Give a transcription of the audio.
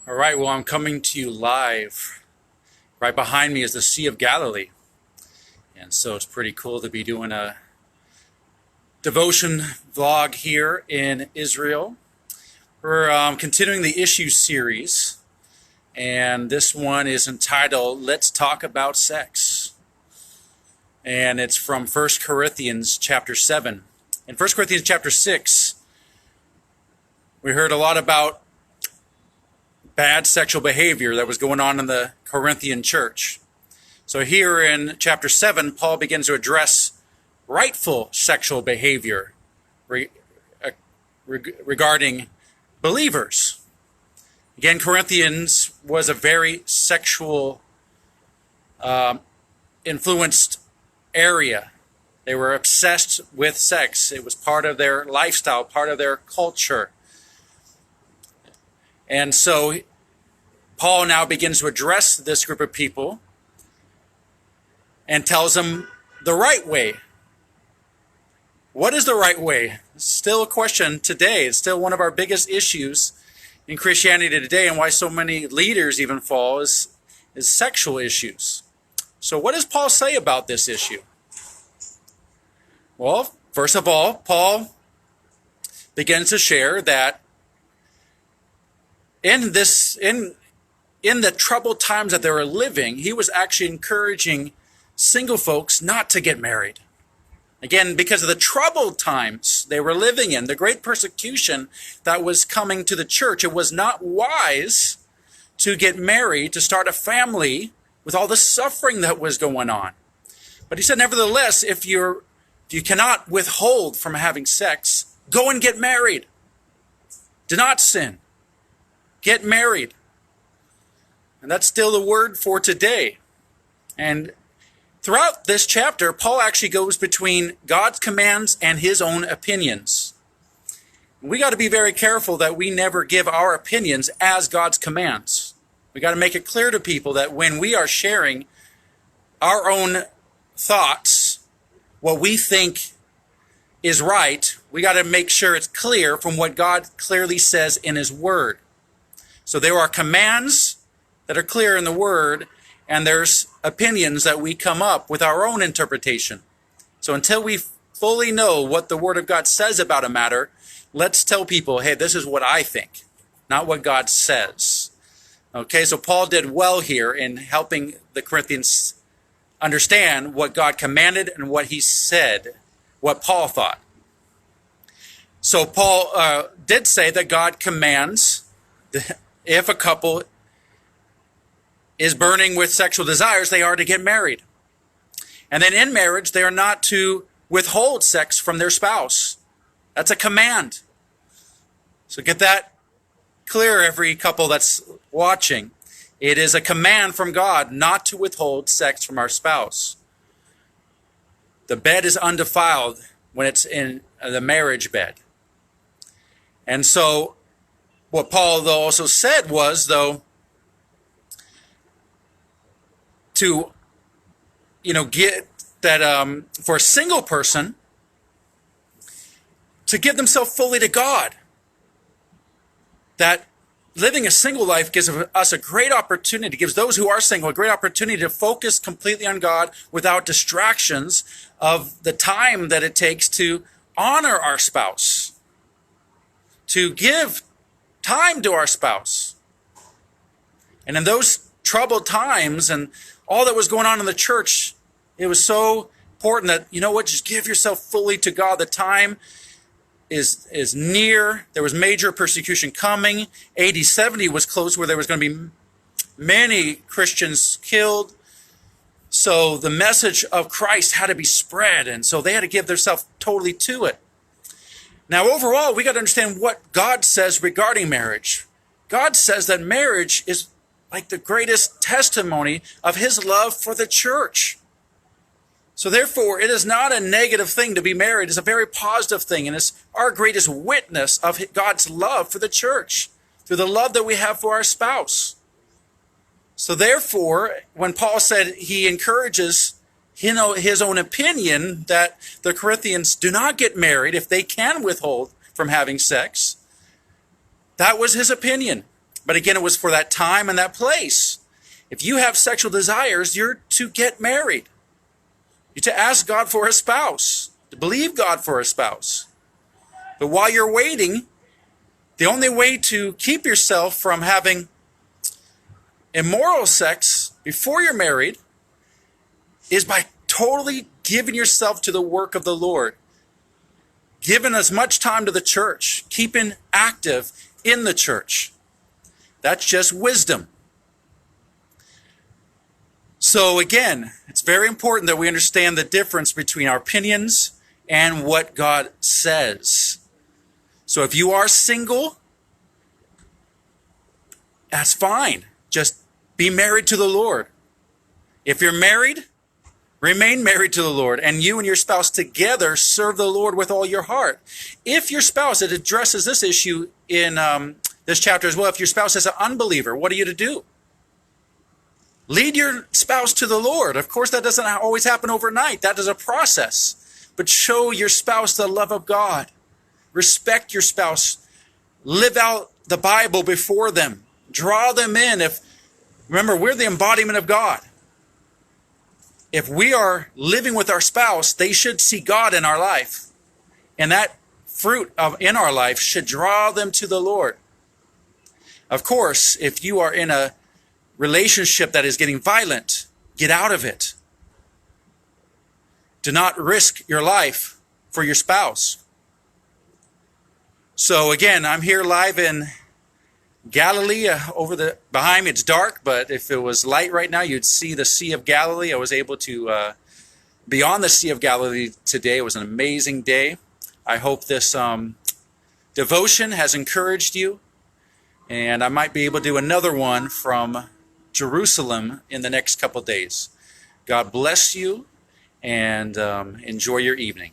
All right, well, I'm coming to you live. Right behind me is the Sea of Galilee. And so it's pretty cool to be doing a devotion vlog here in Israel. We're continuing the issue series, and this one is entitled, Let's Talk About Sex. And it's from 1 Corinthians chapter 7. In 1 Corinthians chapter 6, we heard a lot about bad sexual behavior that was going on in the Corinthian church. So here in chapter 7, Paul begins to address rightful sexual behavior regarding believers. Again, Corinthians was a very sexual influenced area. They were obsessed with sex. It was part of their lifestyle, part of their culture. And so Paul now begins to address this group of people and tells them the right way. What is the right way? It's still a question today. It's still one of our biggest issues in Christianity today, and why so many leaders even fall is sexual issues. So what does Paul say about this issue? Well, first of all, Paul begins to share that in the troubled times that they were living, he was actually encouraging single folks not to get married. Again, because of the troubled times they were living in, the great persecution that was coming to the church, it was not wise to get married, to start a family with all the suffering that was going on. But he said, nevertheless, if you cannot withhold from having sex, go and get married. Do not sin. Get married. And that's still the word for today. And throughout this chapter, Paul actually goes between God's commands and his own opinions. We got to be very careful that we never give our opinions as God's commands. We got to make it clear to people that when we are sharing our own thoughts, what we think is right, we got to make sure it's clear from what God clearly says in his word. So there are commands that are clear in the word, and there's opinions that we come up with our own interpretation. So until we fully know what the word of God says about a matter, let's tell people, hey, this is what I think, not what God says. Okay, so Paul did well here in helping the Corinthians understand what God commanded and what he said, what Paul thought. So Paul did say that God commands if a couple is burning with sexual desires, they are to get married. And then in marriage, they are not to withhold sex from their spouse. That's a command. So get that clear, every couple that's watching. It is a command from God not to withhold sex from our spouse. The bed is undefiled when it's in the marriage bed. And so what Paul though also said was, though, to, get that for a single person to give themselves fully to God. That living a single life gives us a great opportunity, gives those who are single a great opportunity to focus completely on God without distractions of the time that it takes to honor our spouse, to give time to our spouse. And in those troubled times and all that was going on in the church, it was so important that, just give yourself fully to God. The time is near. There was major persecution coming. AD 70 was close, where there was going to be many Christians killed. So the message of Christ had to be spread, and so they had to give themselves totally to it. Now, overall, we got to understand what God says regarding marriage. God says that marriage is like the greatest testimony of his love for the church. So therefore, it is not a negative thing to be married. It's a very positive thing, and it's our greatest witness of God's love for the church, through the love that we have for our spouse. So therefore, when Paul said he encourages his own opinion that the Corinthians do not get married if they can withhold from having sex, that was his opinion. But again, it was for that time and that place. If you have sexual desires, you're to get married. You're to ask God for a spouse, to believe God for a spouse. But while you're waiting, the only way to keep yourself from having immoral sex before you're married is by totally giving yourself to the work of the Lord. Giving as much time to the church, keeping active in the church. That's just wisdom. So again, it's very important that we understand the difference between our opinions and what God says. So if you are single, that's fine. Just be married to the Lord. If you're married, remain married to the Lord, and you and your spouse together serve the Lord with all your heart. If your spouse, it addresses this issue in this chapter as well. If your spouse is an unbeliever, what are you to do? Lead your spouse to the Lord. Of course, that doesn't always happen overnight. That is a process. But show your spouse the love of God. Respect your spouse. Live out the Bible before them. Draw them in. Remember, we're the embodiment of God. If we are living with our spouse, they should see God in our life. And that fruit in our life should draw them to the Lord. Of course, if you are in a relationship that is getting violent, get out of it. Do not risk your life for your spouse. So again, I'm here live in Galilee. Behind me it's dark, but if it was light right now, you'd see the Sea of Galilee. I was able to be on the Sea of Galilee today. It was an amazing day. I hope this devotion has encouraged you, and I might be able to do another one from Jerusalem in the next couple days. God bless you, and enjoy your evening.